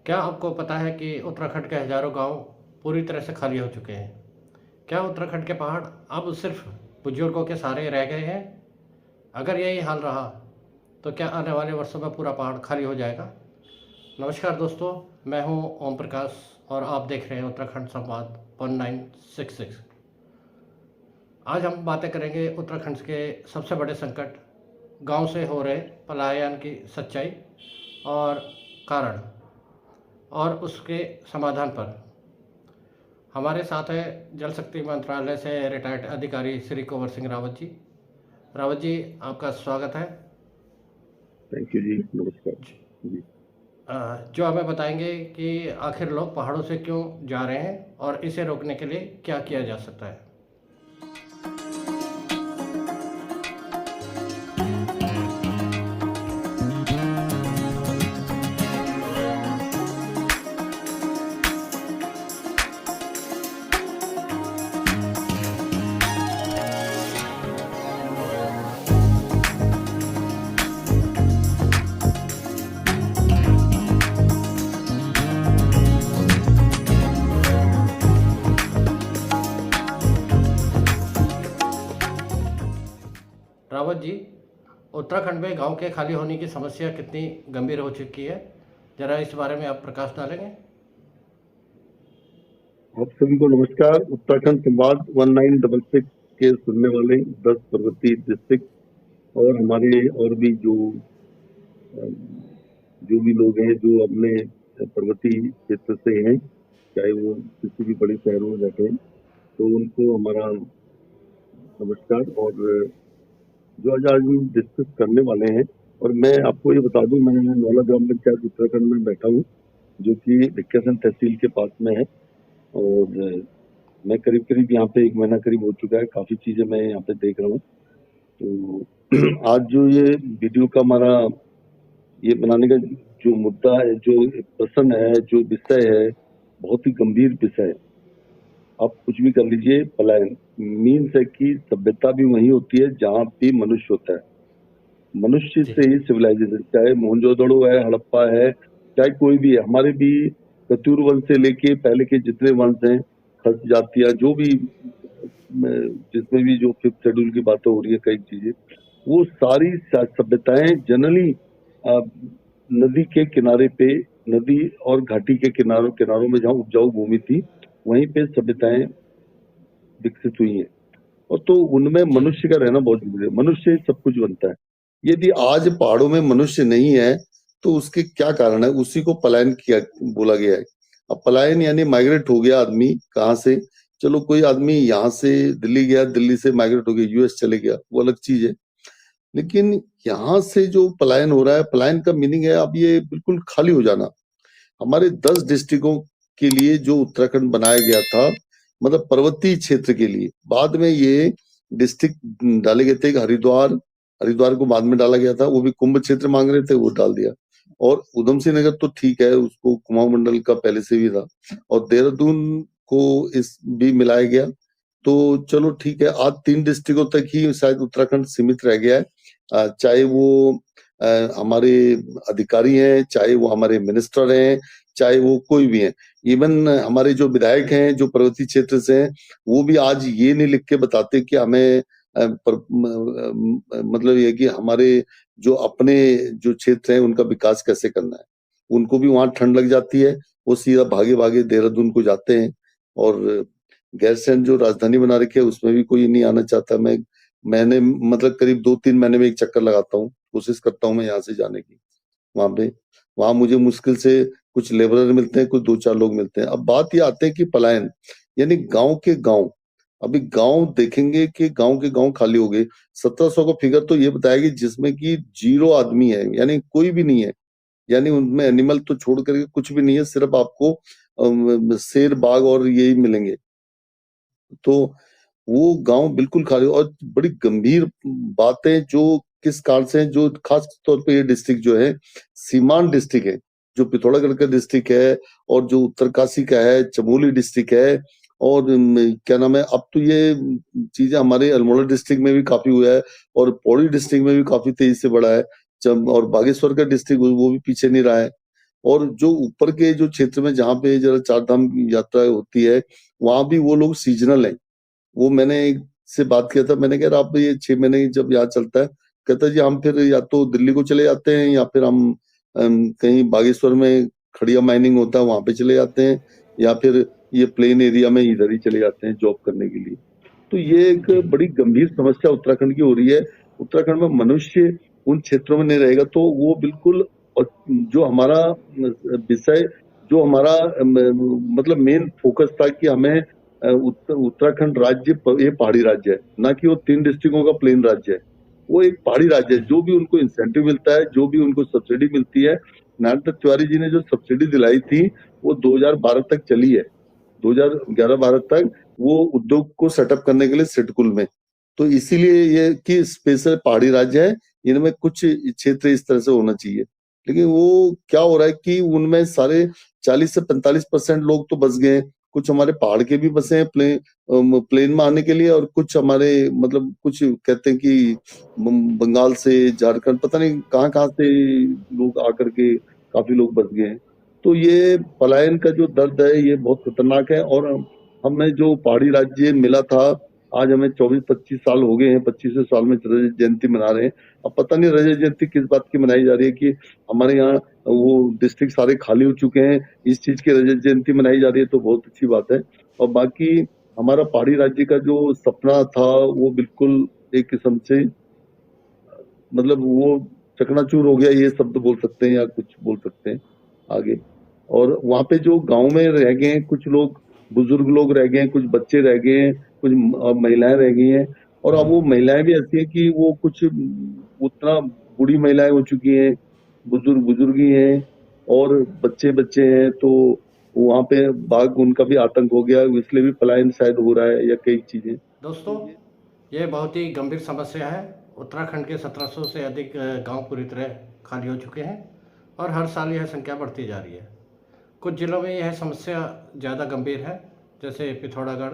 क्या आपको पता है कि उत्तराखंड के हजारों गांव पूरी तरह से खाली हो चुके हैं? क्या उत्तराखंड के पहाड़ अब सिर्फ बुजुर्गों के सहारे रह गए हैं? अगर यही हाल रहा तो क्या आने वाले वर्षों में पूरा पहाड़ खाली हो जाएगा? नमस्कार दोस्तों, मैं हूं ओम प्रकाश और आप देख रहे हैं उत्तराखंड संवाद 1966। आज हम बातें करेंगे उत्तराखंड के सबसे बड़े संकट, गांव से हो रहे पलायन की सच्चाई और कारण और उसके समाधान पर। हमारे साथ है जल शक्ति मंत्रालय से रिटायर्ड अधिकारी श्री कुंवर सिंह रावत जी। रावत जी, आपका स्वागत है। थैंक यू जी, नमस्कार जी। जो हमें बताएंगे कि आखिर लोग पहाड़ों से क्यों जा रहे हैं और इसे रोकने के लिए क्या किया जा सकता है। रावत जी, उत्तराखंड में गांव के खाली होने की समस्या कितनी गंभीर हो चुकी है, जरा इस बारे में आप प्रकाश डालेंगे। आप सभी को नमस्कार। उत्तराखंड संवाद 1966 के सुनने वाले 10 पर्वतीय डिस्ट्रिक्ट और हमारे और भी जो भी लोग हैं जो अपने पर्वतीय क्षेत्र से हैं, चाहे वो किसी भी बड़े शहरों में रहते हैं, तो उनको हमारा नमस्कार। और जो आज हम डिस्कस करने वाले हैं, और मैं आपको ये बता दूं, मैं नौला ग्राम पंचायत उत्तराखंड में बैठा हूँ, जो कि भिक्करसैंण तहसील के पास में है। और मैं करीब यहाँ पे 1 महीना करीब हो चुका है, काफी चीजें मैं यहाँ पे देख रहा हूँ। तो आज जो ये वीडियो का हमारा ये बनाने का जो मुद्दा है, जो प्रश्न है, जो विषय है, बहुत ही गंभीर विषय है। आप कुछ भी कर लीजिए, पलायन मीन्स है कि सभ्यता भी वही होती है जहाँ पे मनुष्य होता है। मनुष्य जी। से ही सिविलाइजेशन, चाहे मोहनजोदड़ो है, हड़प्पा है, चाहे कोई भी है, हमारे भी कतूर वंश से लेके पहले के जितने वंश हैं, खस जातियां, जो भी जिसमें भी जो 5th शेड्यूल की बातें हो रही है, कई चीजें, वो सारी सभ्यताएं जनरली नदी के किनारे पे, नदी और घाटी के किनारों में जहाँ उपजाऊ भूमि थी, वहीं पे सभ्यताएं विकसित हुई हैं। और तो उनमें जी। मनुष्य का रहना बहुत जरूरी है। मनुष्य सब कुछ बनता है। यदि आज पहाड़ों में मनुष्य नहीं है तो उसके क्या कारण है? उसी को पलायन किया बोला गया है। अब पलायन यानी माइग्रेट हो गया आदमी, कहाँ से? चलो कोई आदमी यहाँ से दिल्ली गया, दिल्ली से माइग्रेट हो गया यूएस चले गया, वो अलग चीज है। लेकिन यहाँ से जो पलायन हो रहा है, पलायन का मीनिंग है अब ये बिल्कुल खाली हो जाना। हमारे 10 डिस्ट्रिक्टों के लिए जो उत्तराखंड बनाया गया था, मतलब पर्वतीय क्षेत्र के लिए, बाद में ये डिस्ट्रिक्ट डाले गए थे। हरिद्वार को बाद में डाला गया था, वो भी कुंभ क्षेत्र मांग रहे थे, वो डाल दिया। और उधम सिंह नगर तो ठीक है, उसको कुमाऊं मंडल का पहले से भी था। और देहरादून को इस भी मिलाया गया, तो चलो ठीक है। आज 3 डिस्ट्रिक्टों तक ही शायद उत्तराखंड सीमित रह गया है। चाहे वो हमारे अधिकारी हैं, चाहे वो हमारे मिनिस्टर हैं, चाहे वो कोई भी है, इवन हमारे जो विधायक हैं जो पर्वतीय क्षेत्र से हैं, वो भी आज ये नहीं लिख के बताते कि हमें मतलब ये कि हमारे जो अपने जो क्षेत्र हैं उनका विकास कैसे करना है। उनको भी वहां ठंड लग जाती है, वो सीधा भागे भागे देहरादून को जाते हैं। और गैरसैंण जो राजधानी बना रखी है उसमें भी कोई नहीं आना चाहता। मैंने मतलब करीब 2-3 महीने में एक चक्कर लगाता हूँ, कोशिश करता हूँ मैं यहाँ से जाने की। वहां मुझे मुश्किल से कुछ लेबरर मिलते हैं, कुछ 2-4 लोग मिलते हैं। अब बात ये आते हैं कि पलायन यानी गांव के गांव। अभी गांव देखेंगे कि गांव के गांव खाली हो गए। 1700 का फिगर तो ये बताया कि जिसमें कि 0 आदमी है, यानी कोई भी नहीं है, यानी उनमें एनिमल तो छोड़ करके कुछ भी नहीं है, सिर्फ आपको शेर, बाघ और यही मिलेंगे। तो वो गांव बिल्कुल खाली। और बड़ी गंभीर बातें जो किस कारण से हैं, जो खास तौर पे ये डिस्ट्रिक्ट जो है सीमांत डिस्ट्रिक्ट है, जो पिथौरागढ़ का डिस्ट्रिक्ट है और जो उत्तरकाशी का है, चमोली डिस्ट्रिक्ट है, और क्या नाम है, अब तो ये चीजें हमारे अल्मोड़ा डिस्ट्रिक्ट में भी काफी हुआ है और पौड़ी डिस्ट्रिक्ट में भी काफी तेजी से बढ़ा है। और बागेश्वर का डिस्ट्रिक्ट वो भी पीछे नहीं रहा है। और जो ऊपर के जो क्षेत्र में जहाँ पे जरा चार धाम की यात्रा होती है, वहाँ भी वो लोग सीजनल हैं। वो मैंने एक से बात किया था, मैंने कहा आप ये 6 महीने जब यहाँ चलता है, कहता जी हम फिर या तो दिल्ली को चले जाते हैं या फिर हम कहीं बागेश्वर में खड़िया माइनिंग होता है वहां पे चले जाते हैं, या फिर ये प्लेन एरिया में इधर ही चले जाते हैं जॉब करने के लिए। तो ये एक जी बड़ी गंभीर समस्या उत्तराखंड की हो रही है। उत्तराखंड में मनुष्य उन क्षेत्रों में नहीं रहेगा तो वो बिल्कुल, और जो हमारा विषय, जो हमारा मतलब मेन फोकस था कि हमें उत्तराखंड राज्य ये पहाड़ी राज्य है, ना कि वो 3 डिस्ट्रिक्टों का प्लेन राज्य है। वो एक पहाड़ी राज्य है। जो भी उनको इंसेंटिव मिलता है, जो भी उनको सब्सिडी मिलती है, नारायण दत्त तिवारी जी ने जो सब्सिडी दिलाई थी वो 2012 तक चली है। 2011-12 तक वो उद्योग को सेटअप करने के लिए सिडकुल में। तो इसीलिए ये कि स्पेशल पहाड़ी राज्य है, इनमें कुछ क्षेत्र इस तरह से होना चाहिए। लेकिन वो क्या हो रहा है कि उनमें सारे 40 से 45% लोग तो बस गए हैं। कुछ हमारे पहाड़ के भी बसे हैं प्लेन में आने के लिए, और कुछ हमारे मतलब कुछ कहते हैं कि बंगाल से, झारखंड, पता नहीं कहाँ-कहाँ से लोग आकर के काफी लोग बस गए हैं। तो ये पलायन का जो दर्द है ये बहुत खतरनाक है। और हमें जो पहाड़ी राज्य मिला था, आज हमें 24-25 साल हो गए हैं, 25वें साल में रजत जयंती मना रहे हैं। अब पता नहीं रजत जयंती किस बात की मनाई जा रही है कि हमारे यहाँ वो डिस्ट्रिक्ट सारे खाली हो चुके हैं, इस चीज की रजत जयंती मनाई जा रही है, तो बहुत अच्छी बात है। और बाकी हमारा पहाड़ी राज्य का जो सपना था वो बिल्कुल एक किस्म से मतलब वो चकनाचूर हो गया, ये शब्द बोल सकते हैं या कुछ बोल सकते हैं आगे। और वहां पे जो गांव में रह गए हैं कुछ लोग, बुजुर्ग लोग रह गए हैं, कुछ बच्चे रह गए हैं, कुछ महिलाएं रह गई हैं। और अब वो महिलाएं भी ऐसी हैं कि वो कुछ उतना बूढ़ी महिलाएं हो चुकी हैं, बुजुर्ग बुजुर्ग ही हैं, और बच्चे बच्चे हैं। तो वहां पे बाघ उनका भी आतंक हो गया, इसलिए भी पलायन शायद हो रहा है, या कई चीजें। दोस्तों, ये बहुत ही गंभीर समस्या है। उत्तराखंड के 1700 से अधिक गांव पूरी तरह खाली हो चुके हैं और हर साल यह संख्या बढ़ती जा रही है। कुछ जिलों में यह समस्या ज़्यादा गंभीर है, जैसे पिथौरागढ़,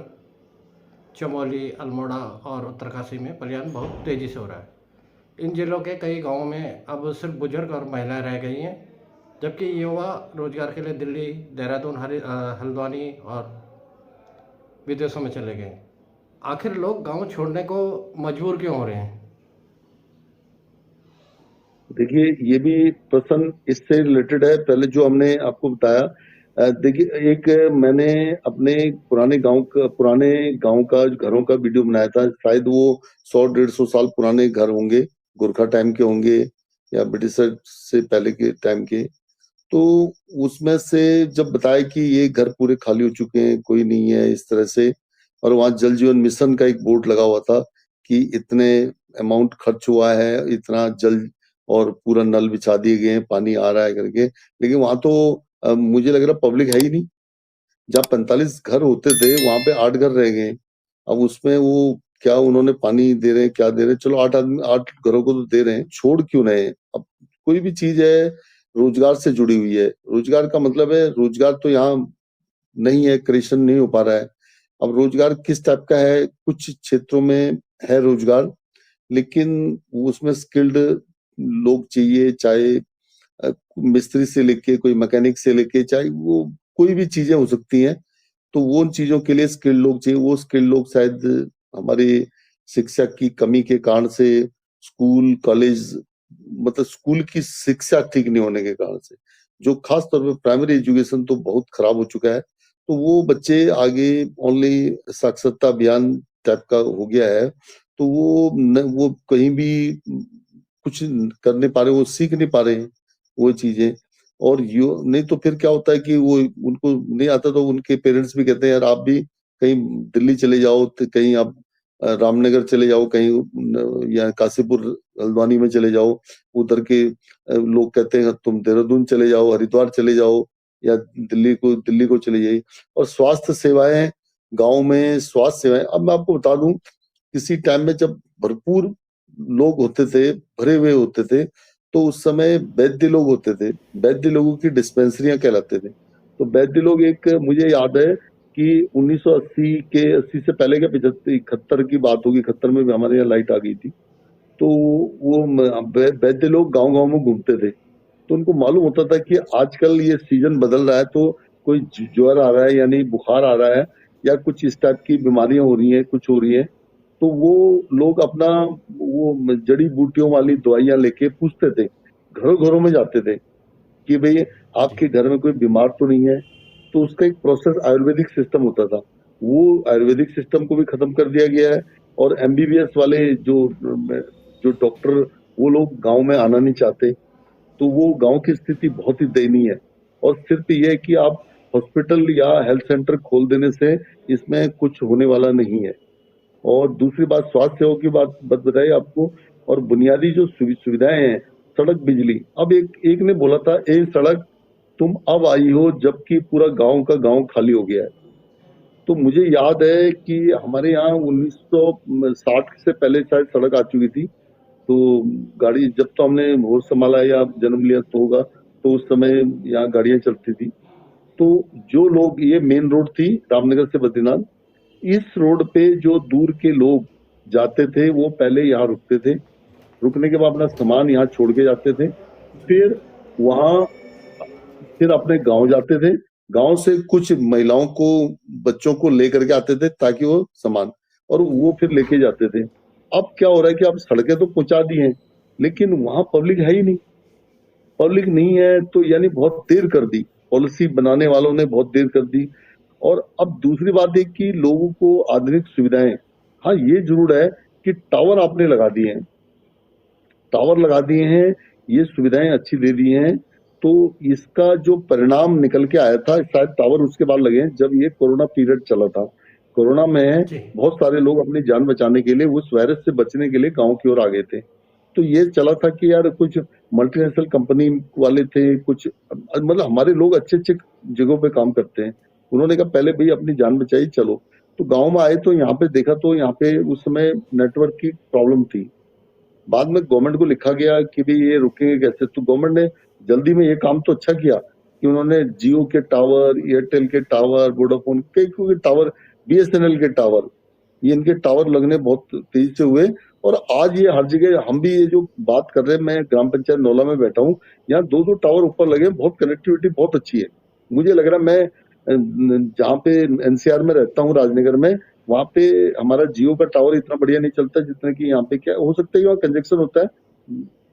चमोली, अल्मोड़ा और उत्तरकाशी में पलायन बहुत तेज़ी से हो रहा है। इन जिलों के कई गांवों में अब सिर्फ बुजुर्ग और महिलाएं रह गई हैं, जबकि युवा रोजगार के लिए दिल्ली, देहरादून, हल्द्वानी और विदेशों में चले गए। आखिर लोग गांव छोड़ने को मजबूर क्यों हो रहे हैं? देखिए ये भी प्रश्न इससे रिलेटेड है, पहले जो हमने आपको बताया। देखिए एक मैंने अपने पुराने गांव का घरों का वीडियो बनाया था, शायद वो 100-150 साल पुराने घर होंगे, गोरखा टाइम के होंगे या ब्रिटिशर से पहले के टाइम के। तो उसमें से जब बताया कि ये घर पूरे खाली हो चुके हैं, कोई नहीं है इस तरह से, और वहां जल जीवन मिशन का एक बोर्ड लगा हुआ था कि इतने अमाउंट खर्च हुआ है, इतना जल, और पूरा नल बिछा दिए गए हैं, पानी आ रहा है करके। लेकिन वहां तो मुझे लग रहा पब्लिक है ही नहीं। जहाँ 45 घर होते थे वहां पे 8 घर रह गए। अब उसमें वो क्या उन्होंने पानी दे रहे हैं, क्या दे रहे हैं, चलो 8 आदमी 8 घरों को तो दे रहे हैं, छोड़ क्यों रहे हैं? अब कोई भी चीज है रोजगार से जुड़ी हुई है, रोजगार का मतलब है रोजगार तो यहाँ नहीं है, क्रिएशन नहीं हो पा रहा है। अब रोजगार किस टाइप का है, कुछ क्षेत्रों में है रोजगार, लेकिन उसमें स्किल्ड लोग चाहिए, चाहे मिस्त्री से लेके कोई मैकेनिक से लेके, चाहे वो कोई भी चीजें हो सकती हैं। तो वो उन चीजों के लिए स्किल्ड लोग चाहिए। वो स्किल्ड लोग शायद हमारी शिक्षा की कमी के कारण से, स्कूल कॉलेज मतलब स्कूल की शिक्षा ठीक नहीं होने के कारण से, जो खास तौर पे प्राइमरी एजुकेशन तो बहुत खराब हो चुका है। तो वो बच्चे आगे ओनली साक्षरता अभियान टाइप का हो गया है, तो वो कहीं भी कुछ कर नहीं पा रहे, वो सीख नहीं पा रहे हैं वो चीजें। और यो नहीं तो फिर क्या होता है कि वो उनको नहीं आता, तो उनके पेरेंट्स भी कहते हैं यार आप भी कहीं दिल्ली चले जाओ, तो कहीं आप रामनगर चले जाओ, कहीं या काशीपुर हल्द्वानी में चले जाओ। उधर के लोग कहते हैं तुम देहरादून चले जाओ, हरिद्वार चले जाओ, या दिल्ली को चले जाइए। और स्वास्थ्य सेवाएं गांव में, स्वास्थ्य सेवाएं, अब मैं आपको बता दूं, किसी टाइम में जब भरपूर लोग होते थे, भरे हुए होते थे, तो उस समय वैद्य लोग होते थे, वैद्य लोगों की डिस्पेंसरियां कहलाते थे। तो वैद्य लोग, एक मुझे याद है कि 1980 के 80 से पहले के 75 71 की बात होगी, 71 में भी हमारे यहाँ लाइट आ गई थी। तो वो वैद्य लोग गांव गांव में घूमते थे। तो उनको मालूम होता था कि आजकल ये सीजन बदल रहा है, तो कोई ज्वर आ रहा है, यानी बुखार आ रहा है, या कुछ इस टाइप की बीमारियां हो रही हैं, कुछ हो रही है, तो वो लोग अपना वो जड़ी बूटियों वाली दवाइयां लेके पूछते थे, घरों घरों में जाते थे कि भाई जी आपके घर में कोई बीमार तो नहीं है। तो उसका एक प्रोसेस आयुर्वेदिक सिस्टम होता था, वो आयुर्वेदिक सिस्टम को भी खत्म कर दिया गया है। और एमबीबीएस वाले जो जो डॉक्टर, वो लोग गांव में आना नहीं चाहते, तो वो गांव की स्थिति बहुत ही दयनीय है। और सिर्फ ये है कि आप हॉस्पिटल या हेल्थ सेंटर खोल देने से इसमें कुछ होने वाला नहीं है। और दूसरी बात, स्वास्थ्य सेवा की बात बताई आपको, और बुनियादी जो सुविधाएं हैं, सड़क, बिजली। अब एक ने बोला था, ए सड़क तुम अब आई हो जबकि पूरा गांव का गांव खाली हो गया है। तो मुझे याद है कि हमारे यहाँ 1960 से पहले शायद सड़क आ चुकी थी। तो गाड़ी, जब तो हमने होश संभाला या जन्म लिया तो होगा, तो उस समय यहाँ गाड़ियां चलती थी। तो जो लोग, ये मेन रोड थी रामनगर से बद्रीनाथ, इस रोड पे जो दूर के लोग जाते थे वो पहले यहाँ रुकते थे, रुकने के बाद अपना सामान यहाँ छोड़ के जाते थे, फिर वहां फिर अपने गांव जाते थे। गांव से कुछ महिलाओं को, बच्चों को लेकर के आते थे ताकि वो सामान, और वो फिर लेके जाते थे। अब क्या हो रहा है कि अब सड़कें तो पहुंचा दी हैं, लेकिन वहां पब्लिक है ही नहीं। पब्लिक नहीं है तो यानी बहुत देर कर दी, पॉलिसी बनाने वालों ने बहुत देर कर दी। और अब दूसरी बात है कि लोगों को आधुनिक सुविधाएं, हाँ ये जरूर है कि टावर आपने लगा दिए हैं, टावर लगा दिए हैं, ये सुविधाएं अच्छी दे दी हैं, तो इसका जो परिणाम निकल के आया था, शायद टावर उसके बाद लगे हैं जब ये कोरोना पीरियड चला था। कोरोना में जी बहुत सारे लोग अपनी जान बचाने के लिए, उस वायरस से बचने के लिए गांव की ओर आ गए थे। तो ये चला था कि यार कुछ मल्टीनेशनल कंपनी वाले थे, कुछ मतलब हमारे लोग अच्छे अच्छे जगहों पे काम करते हैं, उन्होंने कहा पहले भाई अपनी जान बचाई, चलो। तो गांव में आए तो यहाँ पे देखा, तो यहाँ पे उस समय नेटवर्क की प्रॉब्लम थी। बाद में गवर्नमेंट को लिखा गया कि भाई ये रुकेंगे कैसे, तो गवर्नमेंट ने जल्दी में ये काम तो अच्छा किया कि उन्होंने जियो के टावर, एयरटेल के टावर, वोडाफोन के टावर, बीएसएनएल के टावर, ये इनके टावर लगने बहुत तेजी से हुए। और आज ये हर जगह, हम भी ये जो बात कर रहे हैं, मैं ग्राम पंचायत नौला में बैठा हूँ, यहाँ दो दो टावर ऊपर लगे, बहुत कनेक्टिविटी बहुत अच्छी है। मुझे लग रहा है, मैं जहाँ पे एनसीआर में रहता हूँ, राजनगर में, वहां पे हमारा जियो का टावर इतना बढ़िया नहीं चलता जितना कि यहाँ पे। क्या हो सकता है, वहाँ कंजेक्शन होता है,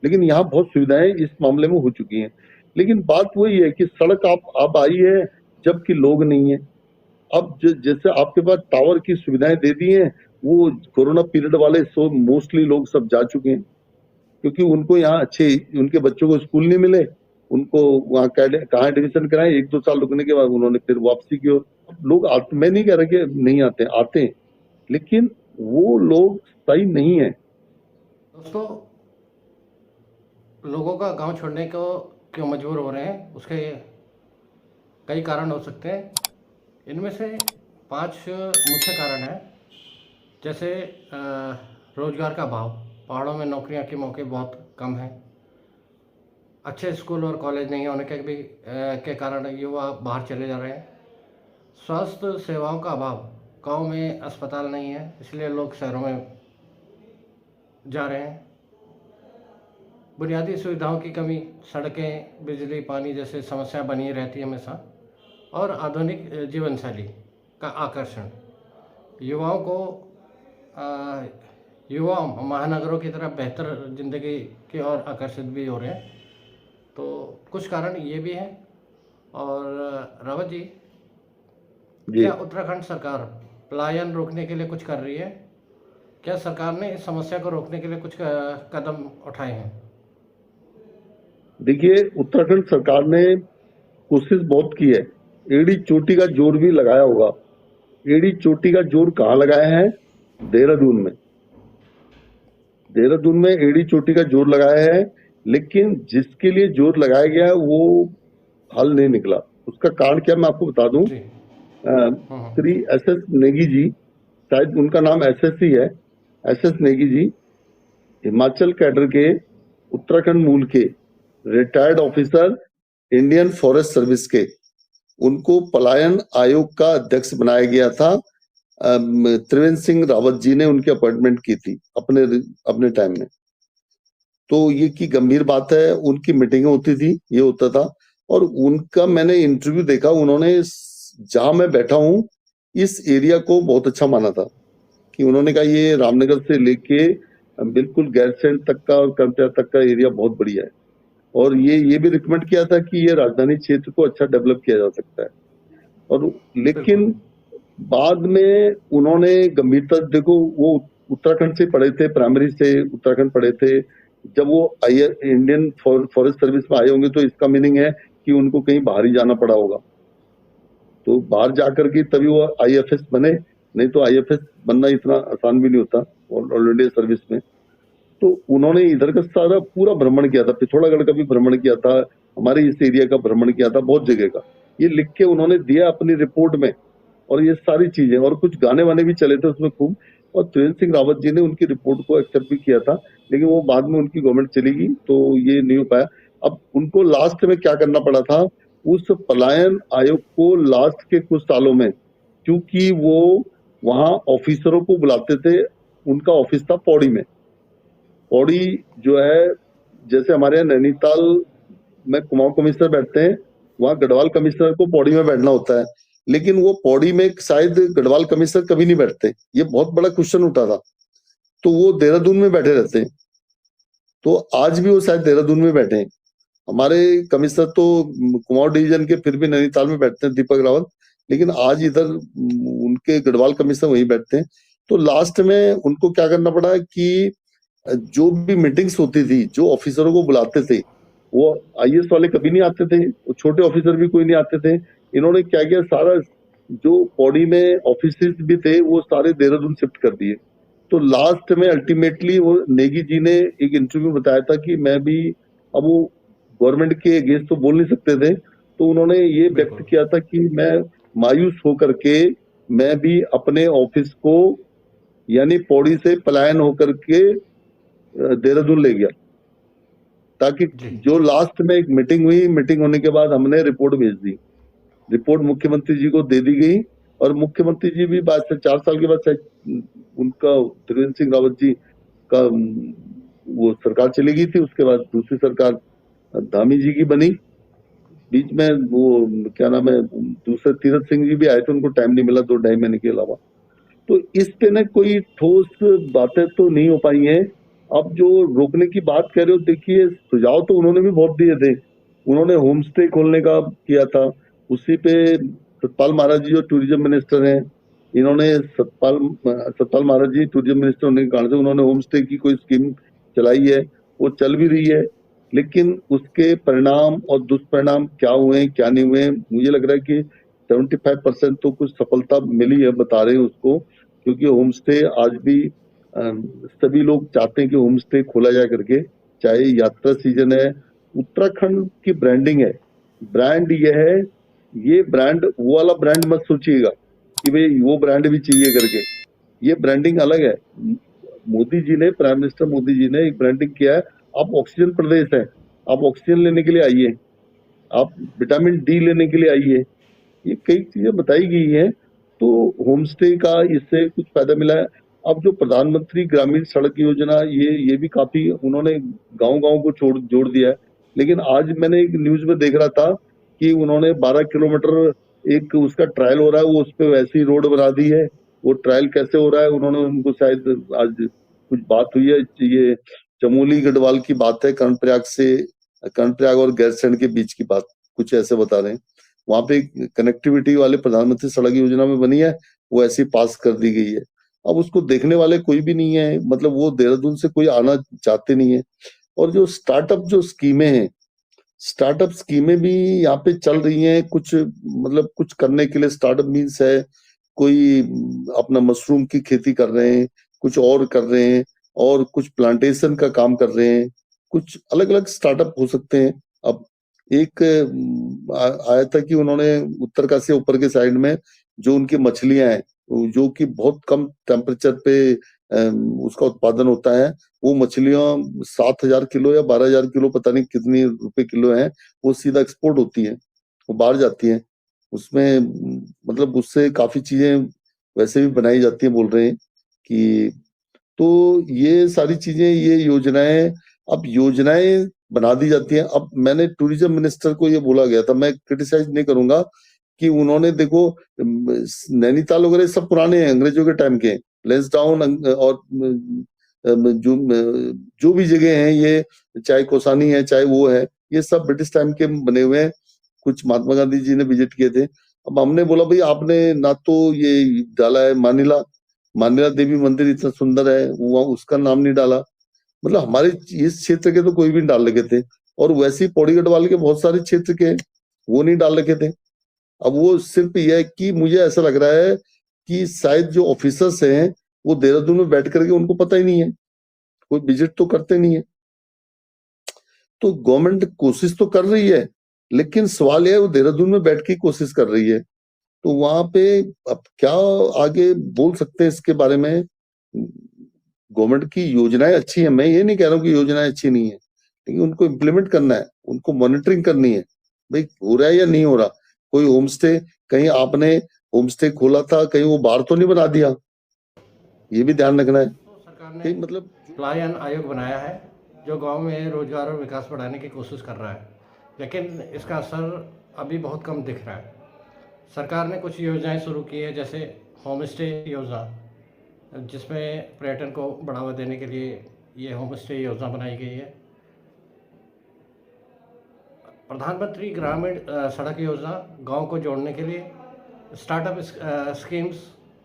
लेकिन यहाँ बहुत सुविधाएं इस मामले में हो चुकी हैं। लेकिन बात वही है कि सड़क आप अब आई है जबकि लोग नहीं है। अब जैसे आपके पास टावर की सुविधाएं दे दी हैं, वो कोरोना पीरियड वाले सो मोस्टली लोग सब जा चुके हैं, क्योंकि उनको यहाँ अच्छे, उनके बच्चों को स्कूल नहीं मिले, उनको वहाँ कहाँ एडमिशन कराए, 1-2 साल रुकने के बाद उन्होंने फिर वापसी की ओर। लोग आते, मैं नहीं कह रहा कि नहीं आते, आते हैं, लेकिन वो लोग सही नहीं है। दोस्तों, लोगों का गांव छोड़ने को क्यों मजबूर हो रहे हैं, उसके कई कारण हो सकते हैं। इनमें से 5 मुख्य कारण हैं। जैसे रोज़गार का अभाव, पहाड़ों में नौकरियां के मौके बहुत कम हैं। अच्छे स्कूल और कॉलेज नहीं होने के कारण युवा बाहर चले जा रहे हैं। स्वास्थ्य सेवाओं का अभाव, गांव में अस्पताल नहीं है इसलिए लोग शहरों में जा रहे हैं। बुनियादी सुविधाओं की कमी, सड़कें, बिजली, पानी जैसे समस्या बनी रहती है हमेशा। और आधुनिक जीवन शैली का आकर्षण, युवाओं को अ, युवा महानगरों की तरफ बेहतर ज़िंदगी की ओर आकर्षित भी हो रहे हैं। तो कुछ कारण ये भी हैं। और रावत जी, जी क्या उत्तराखंड सरकार पलायन रोकने के लिए कुछ कर रही है? क्या सरकार ने इस समस्या को रोकने के लिए कुछ कदम उठाए हैं? देखिए, उत्तराखंड सरकार ने कोशिश बहुत की है, एड़ी चोटी का जोर भी लगाया होगा। एड़ी चोटी का जोर कहाँ लगाया है? देहरादून में। देहरादून में एड़ी चोटी का जोर लगाया है, लेकिन जिसके लिए जोर लगाया गया है वो हल नहीं निकला। उसका कारण क्या, मैं आपको बता दूं। जी। हम्म। श्री एस नेगी जी, शायद उनका नाम एस ही है, एस नेगी जी हिमाचल कैडर के, उत्तराखंड मूल के, retired officer, Indian forest service के। उनको पलायन आयोग का अध्यक्ष बनाया गया था। त्रिवेंद्र सिंह रावत जी ने उनकी अपॉइंटमेंट की थी अपने अपने टाइम में। तो ये की गंभीर बात है। उनकी मीटिंगें होती थी, ये होता था। और उनका मैंने इंटरव्यू देखा, उन्होंने जहां मैं बैठा हूं इस एरिया को बहुत अच्छा माना था, कि उन्होंने कहा ये रामनगर से लेके बिल्कुल गैरसैंण तक का और कर्मचार तक का एरिया बहुत बढ़िया है। और ये भी रिकमेंड किया था कि ये राजधानी क्षेत्र को अच्छा डेवलप किया जा सकता है। और लेकिन बिल्कुल। बाद में उन्होंने गंभीरता, देखो वो उत्तराखंड से पढ़े थे, प्राइमरी से उत्तराखंड पढ़े थे। जब वो इंडियन फॉरेस्ट सर्विस में आए होंगे तो इसका मीनिंग है कि उनको कहीं बाहर ही जाना पड़ा होगा। तो बाहर जाकर के तभी वो आईएफएस बने, नहीं तो आईएफएस बनना इतना आसान भी नहीं होता ऑल इंडिया सर्विस में। तो उन्होंने इधर का सारा पूरा भ्रमण किया था, पिथौरागढ़ का भी भ्रमण किया था, हमारे इस एरिया का भ्रमण किया था, बहुत जगह का। ये लिख के उन्होंने दिया अपनी रिपोर्ट में। और ये सारी चीजें, और कुछ गाने वाने भी चले थे उसमें खूब। और त्रिवेंद्र सिंह रावत जी ने उनकी रिपोर्ट को एक्सेप्ट भी किया था, लेकिन वो बाद में उनकी गवर्नमेंट चली गई तो ये नहीं हो पाया। अब उनको लास्ट में क्या करना पड़ा था, उस पलायन आयोग को लास्ट के कुछ सालों में, क्योंकि वो वहां ऑफिसरों को बुलाते थे, उनका ऑफिस था पौड़ी में। पौड़ी जो है, जैसे हमारे यहाँ नैनीताल में कुमाऊं कमिश्नर बैठते हैं, वहां गढ़वाल कमिश्नर को पौड़ी में बैठना होता है। लेकिन वो पौड़ी में शायद गढ़वाल कमिश्नर कभी नहीं बैठते, ये बहुत बड़ा क्वेश्चन उठा था। तो वो देहरादून में बैठे रहते हैं। तो आज भी वो शायद देहरादून में बैठे हैं। हमारे कमिश्नर तो कुमाऊं डिवीजन के फिर भी नैनीताल में बैठते हैं, दीपक रावत। लेकिन आज इधर उनके गढ़वाल कमिश्नर वहीं बैठते हैं। तो लास्ट में उनको क्या करना पड़ा कि जो भी मीटिंग्स होती थी, जो ऑफिसरों को बुलाते थे, वो आईएएस वाले कभी नहीं आते थे, वो छोटे ऑफिसर भी कोई नहीं आते थे। इन्होंने क्या किया, सारा जो पौड़ी में ऑफिस भी थे वो सारे देहरादून शिफ्ट कर दिए। तो लास्ट में अल्टीमेटली वो नेगी जी ने एक इंटरव्यू में बताया था कि मैं भी, अब वो गवर्नमेंट के अगेंस्ट तो बोल नहीं सकते थे, तो उन्होंने ये व्यक्त बिल्कुल। किया था कि मैं मायूस होकर के मैं भी अपने ऑफिस को यानी पौड़ी से पलायन होकर के देहरादून ले गया, ताकि जी। जो लास्ट में एक मीटिंग हुई, मीटिंग होने के बाद हमने रिपोर्ट भेज दी। रिपोर्ट मुख्यमंत्री जी को दे दी गई, और मुख्यमंत्री जी भी बाद से 4 साल के बाद शायद उनका त्रिवेंद्र सिंह रावत जी का वो सरकार चली गई थी। उसके बाद दूसरी सरकार धामी जी की बनी। बीच में वो क्या नाम है, दूसरे तीरथ सिंह जी भी आए थे, उनको टाइम नहीं मिला 2-2.5 महीने के अलावा। तो इस पे ना कोई ठोस बातें तो नहीं हो पाई हैं। अब जो रोकने की बात कह रहे हो, देखिए सुझाव तो उन्होंने भी बहुत दिए थे। उन्होंने होम स्टे खोलने का किया था, उसी पे सतपाल महाराज जी जो टूरिज्म मिनिस्टर हैं, इन्होंने सतपाल महाराज जी टूरिज्म मिनिस्टर होने के कारण से उन्होंने होम स्टे की कोई स्कीम चलाई है, वो चल भी रही है। लेकिन उसके परिणाम और दुष्परिणाम क्या हुए क्या नहीं हुए, मुझे लग रहा है कि 75% तो कुछ सफलता मिली है, बता रहे हैं उसको। क्योंकि होम स्टे आज भी सभी लोग चाहते हैं कि होम स्टे खोला जाए करके, चाहे यात्रा सीजन है। उत्तराखंड की ब्रांडिंग है, ब्रांड ये है, ये ब्रांड वो वाला ब्रांड मत सोचिएगा कि भाई वो ब्रांड भी चाहिए करके, ये ब्रांडिंग अलग है। मोदी जी ने, प्राइम मिनिस्टर मोदी जी ने एक ब्रांडिंग किया है, आप ऑक्सीजन प्रदेश है, आप ऑक्सीजन लेने के लिए आइए, आप विटामिन डी लेने के लिए आइए, ये कई चीजें बताई गई हैं। तो होम स्टे का इससे कुछ फायदा मिला है। अब जो प्रधानमंत्री ग्रामीण सड़क योजना, ये भी काफी उन्होंने गांव-गांव को जोड़ दिया है। लेकिन आज मैंने एक न्यूज में देख रहा था कि उन्होंने 12 किलोमीटर एक उसका ट्रायल हो रहा है, वो उस पे वैसी रोड बना दी है। वो ट्रायल कैसे हो रहा है, उन्होंने उनको शायद आज कुछ बात हुई है, ये चमोली गढ़वाल की बात है, कर्णप्रयाग और गैरसैंण के बीच की बात, कुछ ऐसे बता रहे हैं। वहां पे कनेक्टिविटी वाले प्रधानमंत्री सड़क योजना में बनी है, वो ऐसी पास कर दी गई है। अब उसको देखने वाले कोई भी नहीं है, मतलब वो देहरादून से कोई आना चाहते नहीं है। और जो स्टार्टअप जो स्कीमें हैं, स्टार्टअप स्कीमें भी यहाँ पे चल रही हैं, कुछ मतलब कुछ करने के लिए। स्टार्टअप मीन्स है कोई अपना मशरूम की खेती कर रहे हैं, कुछ और कर रहे हैं, और कुछ प्लांटेशन का काम कर रहे हैं, कुछ अलग अलग स्टार्टअप हो सकते हैं। अब एक आया था कि उन्होंने उत्तरकाशी ऊपर के साइड में जो उनकी मछलियां हैं, जो कि बहुत कम टेम्परेचर पे उसका उत्पादन होता है, वो मछलियां 7,000 किलो या 12,000 किलो, पता नहीं कितनी रुपए किलो है, वो सीधा एक्सपोर्ट होती है, वो बाहर जाती है। उसमें मतलब उससे काफी चीजें वैसे भी बनाई जाती हैं, बोल रहे हैं कि। तो ये सारी चीजें, ये योजनाएं अब योजनाएं बना दी जाती हैं। अब मैंने टूरिज्म मिनिस्टर को ये बोला गया था, मैं क्रिटिसाइज नहीं करूंगा कि उन्होंने देखो नैनीताल वगैरह सब पुराने हैं, अंग्रेजों के टाइम के। लेंसडाउन और जो भी जगह हैं, ये चाहे कौसानी है चाहे वो है, ये सब ब्रिटिश टाइम के बने हुए हैं। कुछ महात्मा गांधी जी ने विजिट किए थे। अब हमने बोला भाई आपने ना तो ये डाला है मानिला देवी मंदिर इतना सुंदर है, वो उसका नाम नहीं डाला। मतलब हमारे इस क्षेत्र के तो कोई भी नहीं डाल रखे थे, और वैसे ही पौड़ी गढ़वाल के बहुत सारे क्षेत्र के वो नहीं डाल रखे थे। अब वो सिर्फ यह है कि मुझे ऐसा लग रहा है कि शायद जो ऑफिसर्स हैं वो देहरादून में बैठ करके उनको पता ही नहीं है, कोई विजिट तो करते नहीं है। तो गवर्नमेंट कोशिश तो कर रही है, लेकिन सवाल यह है वो देहरादून में बैठ के कोशिश कर रही है। तो वहां पे अब क्या आगे बोल सकते हैं इसके बारे में। गवर्नमेंट की योजनाएं अच्छी है, मैं ये नहीं कह रहा हूँ कि योजनाएं अच्छी नहीं है, लेकिन उनको इम्प्लीमेंट करना है, उनको मॉनिटरिंग करनी है, भाई हो रहा है या नहीं हो रहा। कोई होम स्टे, कहीं आपने होम स्टे खोला था, कहीं वो बाहर तो नहीं बना दिया, ये भी ध्यान रखना है। तो सरकार ने कहीं मतलब पलायन आयोग बनाया है जो गांव में रोजगार और विकास बढ़ाने की कोशिश कर रहा है, लेकिन इसका असर अभी बहुत कम दिख रहा है। सरकार ने कुछ योजनाएं शुरू की है, जैसे होम स्टे योजना, जिसमें पर्यटन को बढ़ावा देने के लिए ये होम स्टे योजना बनाई गई है। प्रधानमंत्री ग्रामीण सड़क योजना गांव को जोड़ने के लिए, स्टार्टअप स्कीम्स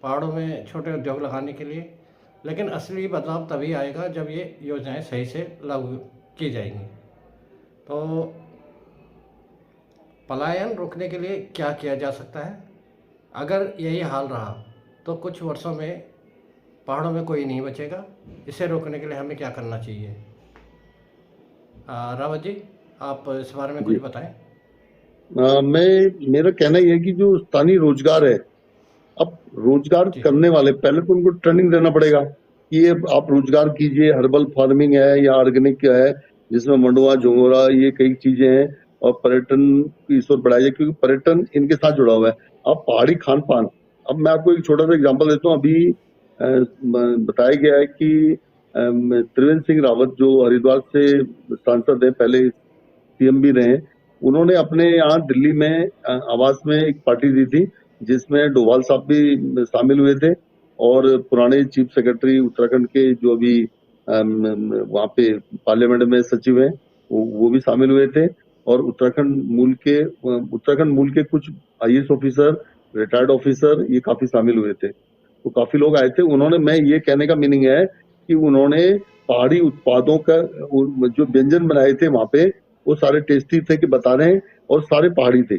पहाड़ों में छोटे उद्योग लगाने के लिए। लेकिन असली बदलाव तभी आएगा जब ये योजनाएं सही से लागू की जाएंगी। तो पलायन रोकने के लिए क्या किया जा सकता है? अगर यही हाल रहा तो कुछ वर्षों में पहाड़ों में कोई नहीं बचेगा। इसे रोकने के लिए हमें क्या करना चाहिए? रावत जी, आप इस बारे में कुछ जी बताएं। मेरा कहना यह है कि जो स्थानीय रोजगार है, अब रोजगार जी करने वाले पहले तो उनको ट्रेनिंग देना पड़ेगा कि ये आप रोजगार कीजिए, हर्बल फार्मिंग है या ऑर्गेनिक है, जिसमें मंडुआ झोंगोरा ये कई चीजें हैं, और पर्यटन की इस ओर बढ़ाया जाए, क्योंकि पर्यटन इनके साथ जुड़ा हुआ है। अब पहाड़ी खान पान, अब मैं आपको एक छोटा सा एग्जांपल देता हूँ। अभी बताया गया है कि त्रिवेंद्र सिंह रावत जो हरिद्वार से सांसद है, पहले सीएम भी रहे, उन्होंने अपने यहाँ दिल्ली में आवास में एक पार्टी दी थी, जिसमें डोभाल साहब भी शामिल हुए थे, और पुराने चीफ सेक्रेटरी उत्तराखंड के जो अभी वहां पे पार्लियामेंट में सचिव हैं, वो भी शामिल हुए थे। और उत्तराखंड मूल के कुछ आईएएस ऑफिसर, रिटायर्ड ऑफिसर, ये काफी शामिल हुए थे। तो काफी लोग आए थे। उन्होंने, मैं ये कहने का मीनिंग है कि उन्होंने पहाड़ी उत्पादों का जो व्यंजन बनाए थे वहां पे, वो सारे टेस्टी थे कि बता रहे हैं, और सारे पहाड़ी थे,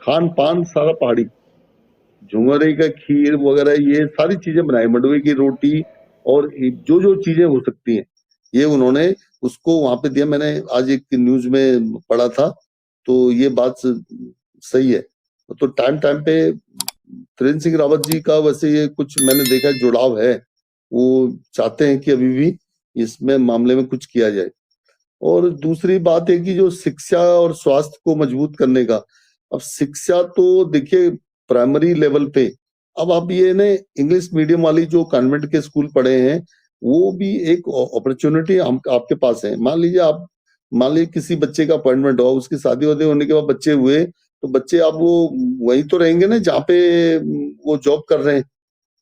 खान पान सारा पहाड़ी, झुंगरे का खीर वगैरह ये सारी चीजें बनाई, मंडुवे की रोटी, और जो जो चीजें हो सकती हैं ये उन्होंने उसको वहां पे दिया। मैंने आज एक न्यूज में पढ़ा था, तो ये बात सही है। तो टाइम टाइम पे त्रिवेंद्र सिंह रावत जी का वैसे ये कुछ मैंने देखा जुड़ाव है, वो चाहते हैं कि अभी भी इसमें मामले में कुछ किया जाए। और दूसरी बात है कि जो शिक्षा और स्वास्थ्य को मजबूत करने का, अब शिक्षा तो देखिए प्राइमरी लेवल पे, अब आप ये ने इंग्लिश मीडियम वाली जो कॉन्वेंट के स्कूल पढ़े हैं, वो भी एक अपॉर्चुनिटी हम आपके पास है। मान लीजिए किसी बच्चे का अपॉइंटमेंट हुआ, उसकी शादी वादी होने के बाद बच्चे हुए, तो बच्चे अब वो वहीं तो रहेंगे ना जहाँ पे वो जॉब कर रहे हैं।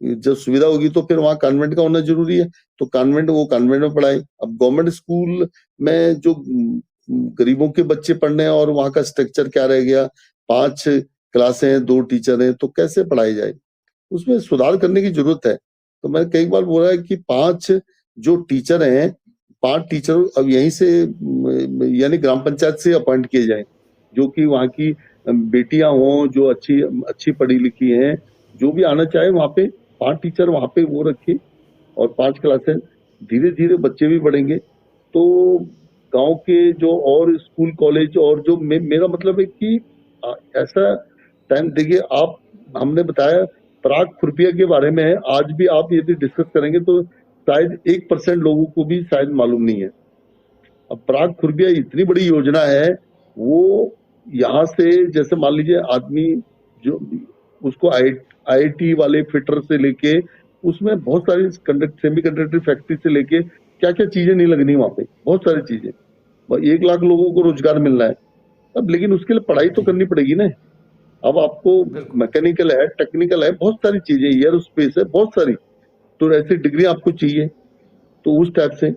जब सुविधा होगी तो फिर वहाँ कॉन्वेंट का होना जरूरी है, तो वो कॉन्वेंट में पढ़ाए। अब गवर्नमेंट स्कूल में जो गरीबों के बच्चे पढ़ने हैं, और वहाँ का स्ट्रक्चर क्या रह गया, 5 क्लासें हैं, 2 टीचर हैं, तो कैसे पढ़ाई जाए, उसमें सुधार करने की जरूरत है। तो मैंने कई बार बोला है कि 5 जो टीचर हैं, 5 टीचर अब यहीं से यानी ग्राम पंचायत से अपॉइंट किए जाए, जो कि वहाँ की बेटियां हों, जो अच्छी अच्छी पढ़ी लिखी हैं, जो भी आना चाहे वहाँ पे 5 टीचर वहाँ पे वो रखे, और 5 क्लासें, धीरे धीरे बच्चे भी बढ़ेंगे। तो गांव के जो और स्कूल कॉलेज, और जो मेरा मतलब है कि ऐसा टाइम देखिए आप, हमने बताया पराग खुरपिया के बारे में है, आज भी आप यदि डिस्कस करेंगे तो शायद 1% लोगों को भी शायद मालूम नहीं है। अब पराग खुरपिया इतनी बड़ी योजना है, वो यहाँ से जैसे मान लीजिए आदमी जो उसको आईआईटी वाले फिटर से लेके, उसमें बहुत सारी सेमी कंडक्टर फैक्ट्री से लेके क्या क्या चीजें नहीं लगनी वहां पे, बहुत सारी चीजें। 1 लाख लोगों को रोजगार मिलना है अब, लेकिन उसके लिए पढ़ाई तो जी करनी पड़ेगी ना। अब आपको बिल्कुल। मैकेनिकल है, टेक्निकल है, बहुत सारी चीजें, एयरोस्पेस है, बहुत सारी, तो ऐसी डिग्री आपको चाहिए। तो उस टाइप से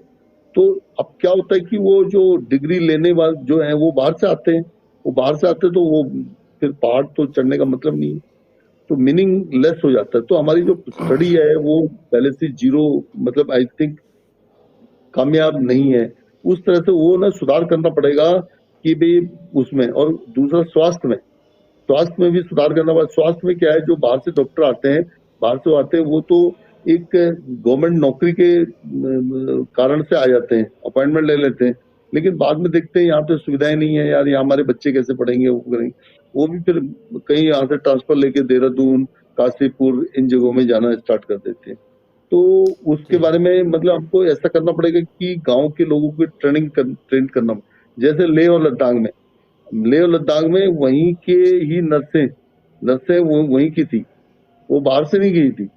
तो अब क्या होता है कि वो जो डिग्री लेने वाले जो है वो बाहर से आते हैं, वो बाहर से आते हैं तो वो फिर पहाड़ तो चढ़ने का मतलब नहीं है, तो मीनिंग लेस हो जाता है। तो हमारी जो स्टडी है वो पहले से जीरो, मतलब आई थिंक कामयाब नहीं है। उस तरह से वो ना सुधार करना पड़ेगा कि भाई उसमें। और दूसरा स्वास्थ्य में भी सुधार करना पड़ेगा। स्वास्थ्य में क्या है, जो बाहर से डॉक्टर आते हैं, बाहर से आते हैं, वो तो एक गवर्नमेंट नौकरी के कारण से आ जाते हैं, अपॉइंटमेंट ले लेते हैं, लेकिन बाद में देखते हैं यहाँ पे सुविधाएं नहीं है यार, यहाँ हमारे बच्चे कैसे पढ़ेंगे, वो करेंगे। वो भी फिर कहीं यहाँ से ट्रांसफर लेके देहरादून, काशीपुर, इन जगहों में जाना स्टार्ट कर देते हैं। तो उसके जी बारे में मतलब हमको ऐसा करना पड़ेगा कि गांव के लोगों को ट्रेन करना, जैसे लेह और लद्दाख में, लेह और लद्दाख में वहीं के ही नर्सें नर्सें वो वहीं की थी, वो बाहर से नहीं गई थी।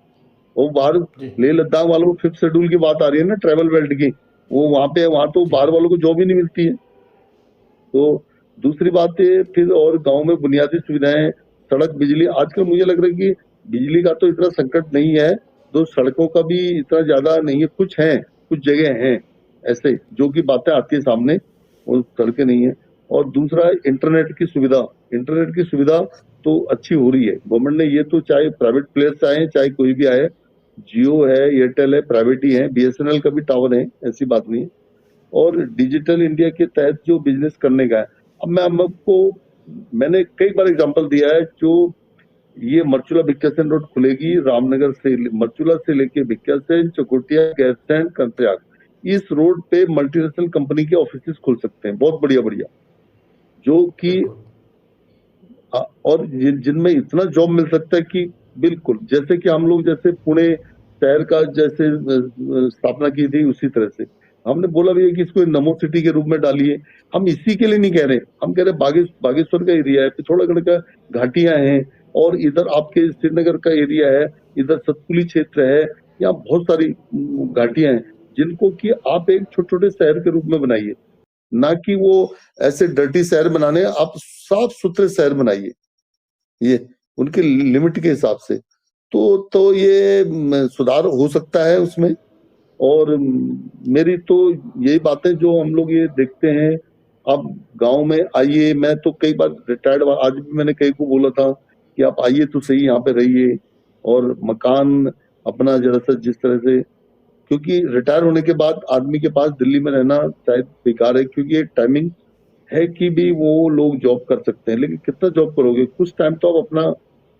वो बाहर जी लेह लद्दाख वालों को 5th शेड्यूल की बात आ रही है ना, ट्रैवल बेल्ट की, वो वहां पे है, वहां तो जी बाहर वालों को जॉब ही नहीं मिलती है। तो दूसरी बात है फिर, और गांव में बुनियादी सुविधाएं, सड़क, बिजली, आजकल मुझे लग रहा है कि बिजली का तो इतना संकट नहीं है, तो सड़कों का भी इतना ज्यादा नहीं है, कुछ है, कुछ जगह हैं ऐसे जो कि बातें आती है सामने, और सड़कें नहीं है। और दूसरा इंटरनेट की सुविधा तो अच्छी हो रही है गवर्नमेंट ने, ये तो चाहे प्राइवेट प्लेयर्स आए चाहे कोई भी आए, जियो है, एयरटेल है, प्राइवेट ही है, बीएसएनएल का भी टावर है, ऐसी बात नहीं है। और डिजिटल इंडिया के तहत जो बिजनेस करने का है, अब मैं आपको, मैंने कई बार एग्जांपल दिया है, जो ये मर्चुला भिक्यासेन रोड खुलेगी, रामनगर से, मर्चुला से लेके भिक्यासेन, चकोटिया, गैरसैंण, कर्णप्रयाग, इस रोड पे मल्टीनेशनल कंपनी के ऑफिसेस खुल सकते हैं, बहुत बढ़िया बढ़िया, जो कि बिल्कुल। और जिनमें इतना जॉब मिल सकता है कि बिल्कुल, जैसे कि हम लोग जैसे पुणे शहर का जैसे स्थापना की थी, उसी तरह से हमने बोला भी है कि इसको नमो सिटी के रूप में डालिए। हम इसी के लिए नहीं कह रहे, हम कह रहे बागेश्वर का एरिया है, पिथौरागढ़ का घाटियां हैं, और इधर आपके श्रीनगर का एरिया है, इधर सतपुली क्षेत्र है, यहाँ बहुत सारी घाटियां हैं, जिनको कि आप एक छोटे छोटे शहर के रूप में बनाइए, ना कि वो ऐसे डर्टी शहर बनाने, आप साफ सुथरे शहर बनाइए, ये उनके लिमिट के हिसाब से। तो ये सुधार हो सकता है उसमें। और मेरी तो यही बातें जो हम लोग ये देखते हैं, आप गांव में आइए, मैं तो कई बार रिटायर्ड, आज भी मैंने कई को बोला था कि आप आइए तो सही, यहाँ पे रहिए, और मकान अपना जरा सा जिस तरह से, क्योंकि रिटायर होने के बाद आदमी के पास दिल्ली में रहना शायद बेकार है, क्योंकि एक टाइमिंग है कि भी वो लोग जॉब कर सकते हैं, लेकिन कितना जॉब करोगे, कुछ टाइम तो आप अपना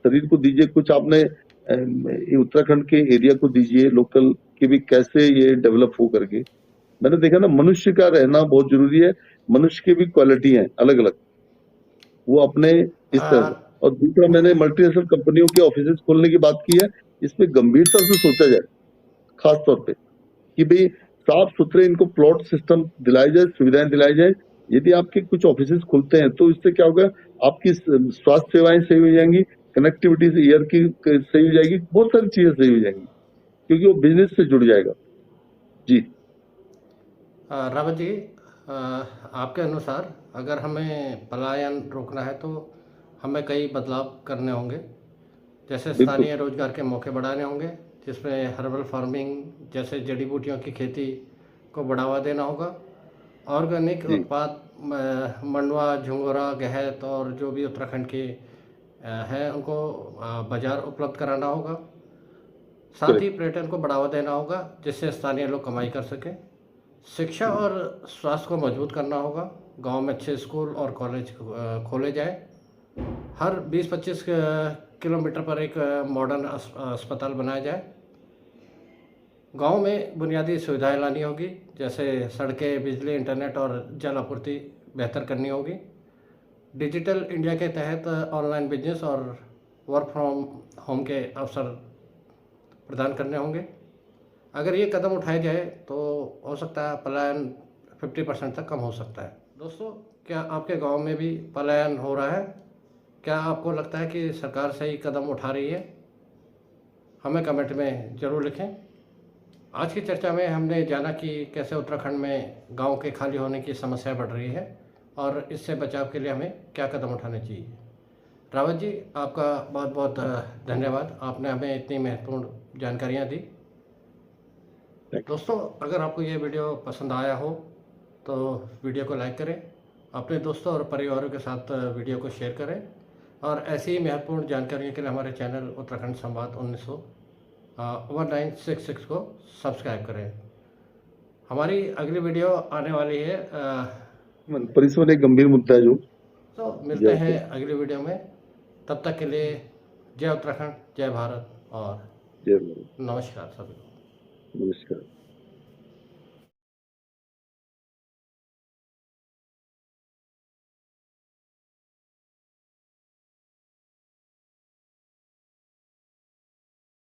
शरीर को दीजिए, कुछ आपने ये उत्तराखंड के एरिया को दीजिए लोकल, कि भी कैसे ये डेवलप हो करके। मैंने देखा ना, मनुष्य का रहना बहुत जरूरी है, मनुष्य की भी क्वालिटी है अलग अलग, वो अपने इस तरह से। आ, और दूसरा, मैंने मल्टीनेशनल कंपनियों के ऑफिस खोलने की बात की है, इसमें गंभीरता से सोचा जाए, खास तौर पे कि भाई साफ सुथरे इनको प्लॉट सिस्टम दिलाए जाए, सुविधाएं दिलाई जाए। यदि आपके कुछ ऑफिस खुलते हैं तो इससे क्या होगा, आपकी स्वास्थ्य सेवाएं सही हो जाएंगी, कनेक्टिविटी से एयर की सही हो जाएगी, बहुत सारी चीजें सही हो जाएंगी, क्योंकि वो बिजनेस से जुड़ जाएगा। जी रावत जी, आपके अनुसार अगर हमें पलायन रोकना है तो हमें कई बदलाव करने होंगे। जैसे बिल्कुल। स्थानीय रोजगार के मौके बढ़ाने होंगे, जिसमें हर्बल फार्मिंग जैसे जड़ी बूटियों की खेती को बढ़ावा देना होगा। ऑर्गेनिक जी उत्पाद मंडुआ, झंगोरा, गहत और जो भी उत्तराखंड के हैं उनको बाजार उपलब्ध कराना होगा। साथ ही करेक्ट। पर्यटन को बढ़ावा देना होगा जिससे स्थानीय लोग कमाई कर सकें। शिक्षा और स्वास्थ्य को मजबूत करना होगा। गांव में अच्छे स्कूल और कॉलेज खोले जाएं। हर 20-25 किलोमीटर पर एक मॉडर्न अस्पताल बनाया जाए। गांव में बुनियादी सुविधाएं लानी होगी, जैसे सड़कें, बिजली, इंटरनेट और जल आपूर्ति बेहतर करनी होगी। डिजिटल इंडिया के तहत ऑनलाइन बिजनेस और वर्क फ्रॉम होम के अवसर प्रदान करने होंगे। अगर ये कदम उठाए जाए तो हो सकता है पलायन 50% तक कम हो सकता है। दोस्तों, क्या आपके गांव में भी पलायन हो रहा है? क्या आपको लगता है कि सरकार सही कदम उठा रही है? हमें कमेंट में ज़रूर लिखें। आज की चर्चा में हमने जाना कि कैसे उत्तराखंड में गांव के खाली होने की समस्या बढ़ रही है और इससे बचाव के लिए हमें क्या कदम उठाने चाहिए। रावत जी, आपका बहुत बहुत धन्यवाद, आपने हमें इतनी महत्वपूर्ण जानकारियां दी। दोस्तों, अगर आपको ये वीडियो पसंद आया हो तो वीडियो को लाइक करें, अपने दोस्तों और परिवारों के साथ वीडियो को शेयर करें और ऐसी ही महत्वपूर्ण जानकारियों के लिए हमारे चैनल उत्तराखंड संवाद 1966 को सब्सक्राइब करें। हमारी अगली वीडियो आने वाली है, परिसर एक गंभीर मुद्दा है जो तो मिलते हैं अगली वीडियो में। तब तक के लिए जय उत्तराखंड, जय भारत और जय भारत। नमस्कार सभी को। नमस्कार।